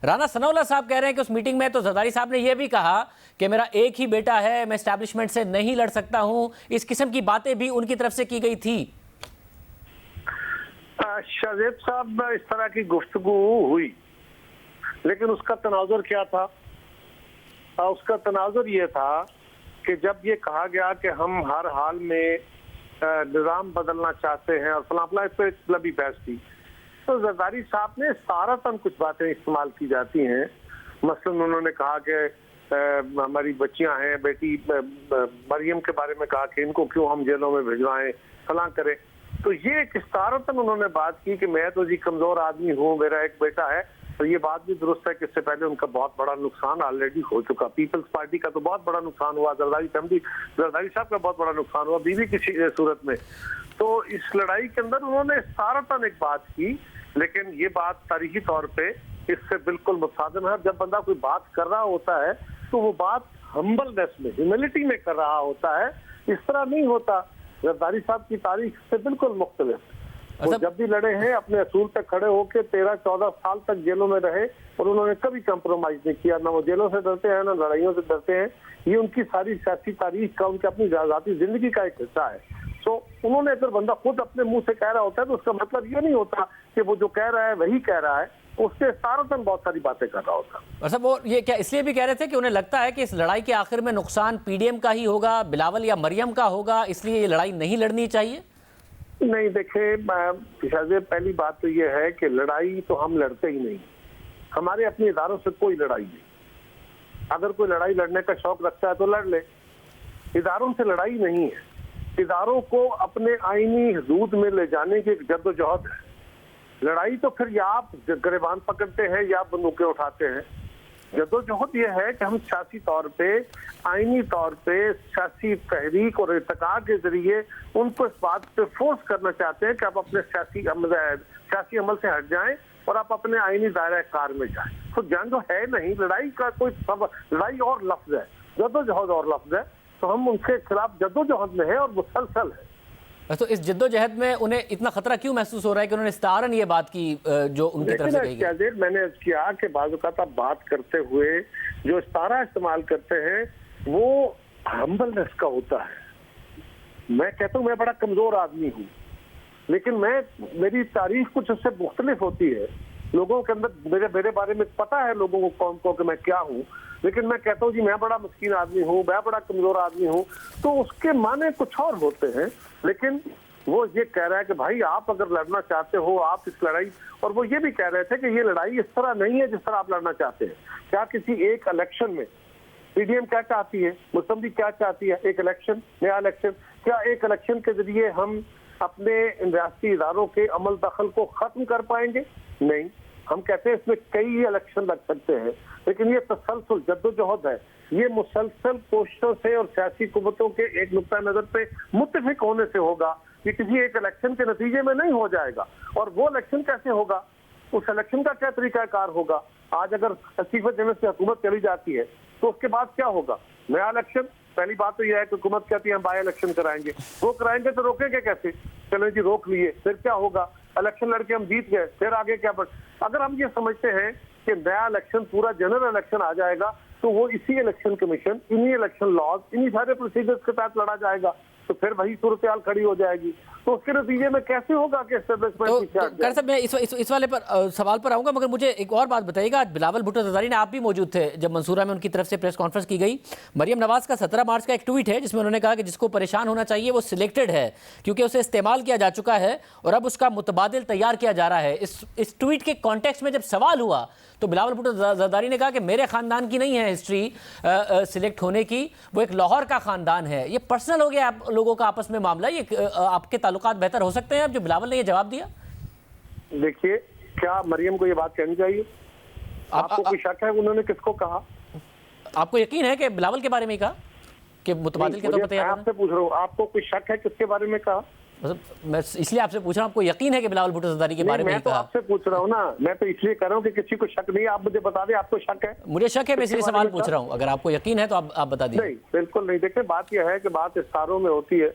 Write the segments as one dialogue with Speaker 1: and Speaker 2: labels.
Speaker 1: राना सनाउल्लाह साहब कह रहे हैं कि उस मीटिंग में तो जरदारी साहब ने यह भी कहा कि मेरा एक ही बेटा है, मैं एस्टैब्लिशमेंट से नहीं लड़ सकता हूं। इस किस्म की बातें भी उनकी तरफ से की गई थी।
Speaker 2: शाहजेब साहब इस तरह की गुफ्तगू हुई, लेकिन उसका तनाजुर क्या था? उसका तनाजुर ये था कि जब ये कहा गया कि हम हर हाल में निज़ाम बदलना चाहते हैं और फलां फलां, इस पर एक लंबी बहस थी, तो जरदारी साहब ने सारातन कुछ बातें इस्तेमाल की जाती हैं। मसलन उन्होंने कहा कि हमारी बच्चियां हैं, बेटी मरियम के बारे में कहा कि इनको क्यों हम जेलों में भिजवाएं, फलां करें। तो ये एक सारातन उन्होंने बात की कि मैं तो जी कमजोर आदमी हूँ, मेरा एक बेटा है। तो ये बात भी दुरुस्त है कि इससे पहले उनका बहुत बड़ा नुकसान ऑलरेडी हो चुका। पीपल्स पार्टी का तो बहुत बड़ा नुकसान हुआ, जरदारी साहब का बहुत बड़ा नुकसान हुआ बीवी की सूरत में। तो इस लड़ाई के अंदर उन्होंने सारातन एक बात की, लेकिन ये बात तारीखी तौर पे इससे बिल्कुल मुतादिम है। जब बंदा कोई बात कर रहा होता है तो वो बात हम्बलनेस में, ह्यूमिलिटी में कर रहा होता है, इस तरह नहीं होता। जरदारी साहब की तारीख से बिल्कुल मुख्तलिफ। वो जब भी लड़े हैं अपने असूल पे खड़े होकर 13-14 साल तक जेलों में रहे और उन्होंने कभी कंप्रोमाइज नहीं किया। ना वो जेलों से डरते हैं ना लड़ाइयों से डरते हैं। ये उनकी सारी सियासी तारीख का, उनकी अपनी जाती जिंदगी का एक हिस्सा है। तो उन्होंने अगर बंदा खुद अपने मुंह से कह रहा होता है तो उसका मतलब ये नहीं होता कि वो जो कह रहा है वही कह रहा है, उससे सारातन बहुत सारी बातें कर रहा होता।
Speaker 1: अच्छा, वो ये क्या इसलिए भी कह रहे थे कि उन्हें लगता है कि इस लड़ाई के आखिर में नुकसान पीडीएम का ही होगा, बिलावल या मरियम का होगा, इसलिए ये लड़ाई नहीं लड़नी चाहिए?
Speaker 2: नहीं, देखे शाहजेब, पहली बात तो ये है कि लड़ाई तो हम लड़ते ही नहीं, हमारे अपने इदारों से कोई लड़ाई नहीं। अगर कोई लड़ाई लड़ने का शौक रखता है तो लड़ ले, इदारों से लड़ाई नहीं है। इदारों को अपने आईनी हदूद में ले जाने की एक जद्दोजहद है। लड़ाई तो फिर या आप गिरबान पकड़ते हैं या बंदूकें उठाते हैं। जद्दोजहद ये है कि हम सियासी तौर पे, आईनी तौर पे सियासी तहरीक और इर्तिका के जरिए उनको इस बात पे फोर्स करना चाहते हैं कि आप अपने सियासी अमल से हट जाएं और आप अपने आईनी दायरा कार में जाएं। तो जंग है नहीं, लड़ाई का कोई लड़ाई और लफ्ज है, जद्दोजहद और लफ्ज है। तो हम उनके खिलाफ जद्दोजहद में है और मुसलसल है।
Speaker 1: तो इस जद्दोजहद में उन्हें इतना खतरा क्यों महसूस हो रहा है कि उन्होंने इस्तारन ये बात की जो उनकी तरफ से कही गई?
Speaker 2: मैंने किया कि बाज़ औक़ात आप बात करते हुए जो इस्तारा इस्तेमाल करते हैं वो हम्बलनेस का होता है। मैं कहता हूँ मैं बड़ा कमजोर आदमी हूँ, लेकिन मेरी तारीख कुछ उससे मुख्तलिफ होती है। लोगों के अंदर मेरे बारे में पता है लोगों को, कौन को कि मैं क्या हूँ, लेकिन मैं कहता हूँ जी मैं बड़ा मिस्कीन आदमी हूँ, मैं बड़ा कमजोर आदमी हूँ, तो उसके माने कुछ और होते हैं। लेकिन वो ये कह रहा है कि भाई आप अगर लड़ना चाहते हो आप इस लड़ाई, और वो ये भी कह रहे थे कि ये लड़ाई इस तरह नहीं है जिस तरह आप लड़ना चाहते हैं। क्या किसी एक इलेक्शन में पीडीएम क्या चाहती है, मुस्लिम लीग क्या चाहती है? एक इलेक्शन, नया इलेक्शन। क्या एक इलेक्शन के जरिए हम अपने रियासती इदारों के अमल दखल को खत्म कर पाएंगे? नहीं। हम कहते हैं इसमें कई इलेक्शन लग सकते हैं, लेकिन ये तसलसल जद्दोजहद है। ये मुसलसल कोशिशों से और सियासी कुव्वतों के एक नुक्ता नजर पे मुत्तफिक होने से होगा। ये किसी एक इलेक्शन के नतीजे में नहीं हो जाएगा। और वो इलेक्शन कैसे होगा, उस इलेक्शन का क्या तरीकाकार होगा? आज अगर इस्तीफा देने से हुकूमत चली जाती है तो उसके बाद क्या होगा? नया इलेक्शन। पहली बात तो यह है कि हुकूमत कहती है हम बाई इलेक्शन कराएंगे। वो कराएंगे तो रोकेंगे कैसे? चलो जी रोक लिए, फिर क्या होगा? इलेक्शन लड़के हम जीत गए, फिर आगे क्या? अगर हम ये समझते हैं कि नया इलेक्शन पूरा जनरल इलेक्शन आ जाएगा तो वो इसी इलेक्शन कमीशन, इन्हीं इलेक्शन लॉज, इन्हीं सारे प्रोसीजर्स के तहत लड़ा जाएगा, तो फिर वही सूरत हाल खड़ी हो जाएगी। तो उसके नतीजे में कैसे होगा कि
Speaker 1: साहब मैं इस वाले पर सवाल पर आऊंगा, मगर मुझे एक और बात बताइएगा। आज बिलावल भुट्टो जरदारी ने, आप भी मौजूद थे जब मंसूरा में उनकी तरफ से प्रेस कॉन्फ्रेंस की गई। मरियम नवाज का 17 मार्च का एक ट्वीट है जिसमें उन्होंने कहा कि जिसको परेशान होना चाहिए वो सिलेक्टेड है क्योंकि उसे इस्तेमाल किया जा चुका है और अब उसका मुतबादिल तैयार किया जा रहा है। इस ट्वीट के कॉन्टेक्स्ट में जब सवाल हुआ तो बिलावल भुट्टो जरदारी ने कहा कि मेरे खानदान की नहीं है हिस्ट्री सिलेक्ट होने की, वो एक लाहौर का खानदान है। ये पर्सनल हो गया आप लोगों का आपस में मामला, ये आपके ताल्लुकात बेहतर हो सकते हैं अब जो बिलावल ने ये जवाब दिया?
Speaker 2: देखिए, क्या मरियम को ये बात कहनी चाहिए? आपको कोई शक है उन्होंने किसको कहा?
Speaker 1: आपको यकीन है कि बिलावल के बारे में ही कहा कि मुतबादिल के तौर पर तैयार?
Speaker 2: आपसे पूछ रहा हूँ, आपको कोई शक है किसके बारे में कहा?
Speaker 1: मैं इसलिए आपसे पूछ रहा हूँ, आपको यकीन है कि बिलावल भुट्टो जरदारी के बारे में
Speaker 2: मैं तो आपसे पूछ रहा हूँ ना, मैं तो इसलिए कर रहा हूँ कि किसी को शक नहीं है। आप मुझे बता दें आपको शक है?
Speaker 1: मुझे शक है, मैं इसलिए सवाल पूछ रहा हूँ। अगर आपको यकीन है तो आप बता दीजिए।
Speaker 2: नहीं, बिल्कुल नहीं। देखिए, बात यह है कि बात इस्तारों में होती है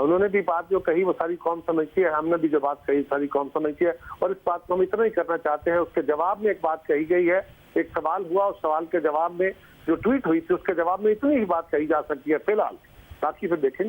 Speaker 2: उन्होंने भी बात जो कही वो सारी कौम समझती है, हमने भी जो बात कही सारी कौम समझती है, और इस बात को हम इतना ही करना चाहते हैं। उसके जवाब में एक बात कही गई है, एक सवाल हुआ, उस सवाल के जवाब में जो ट्वीट हुई थी उसके जवाब में इतनी ही बात कही जा सकती है फिलहाल, बाकी फिर देखेंगे।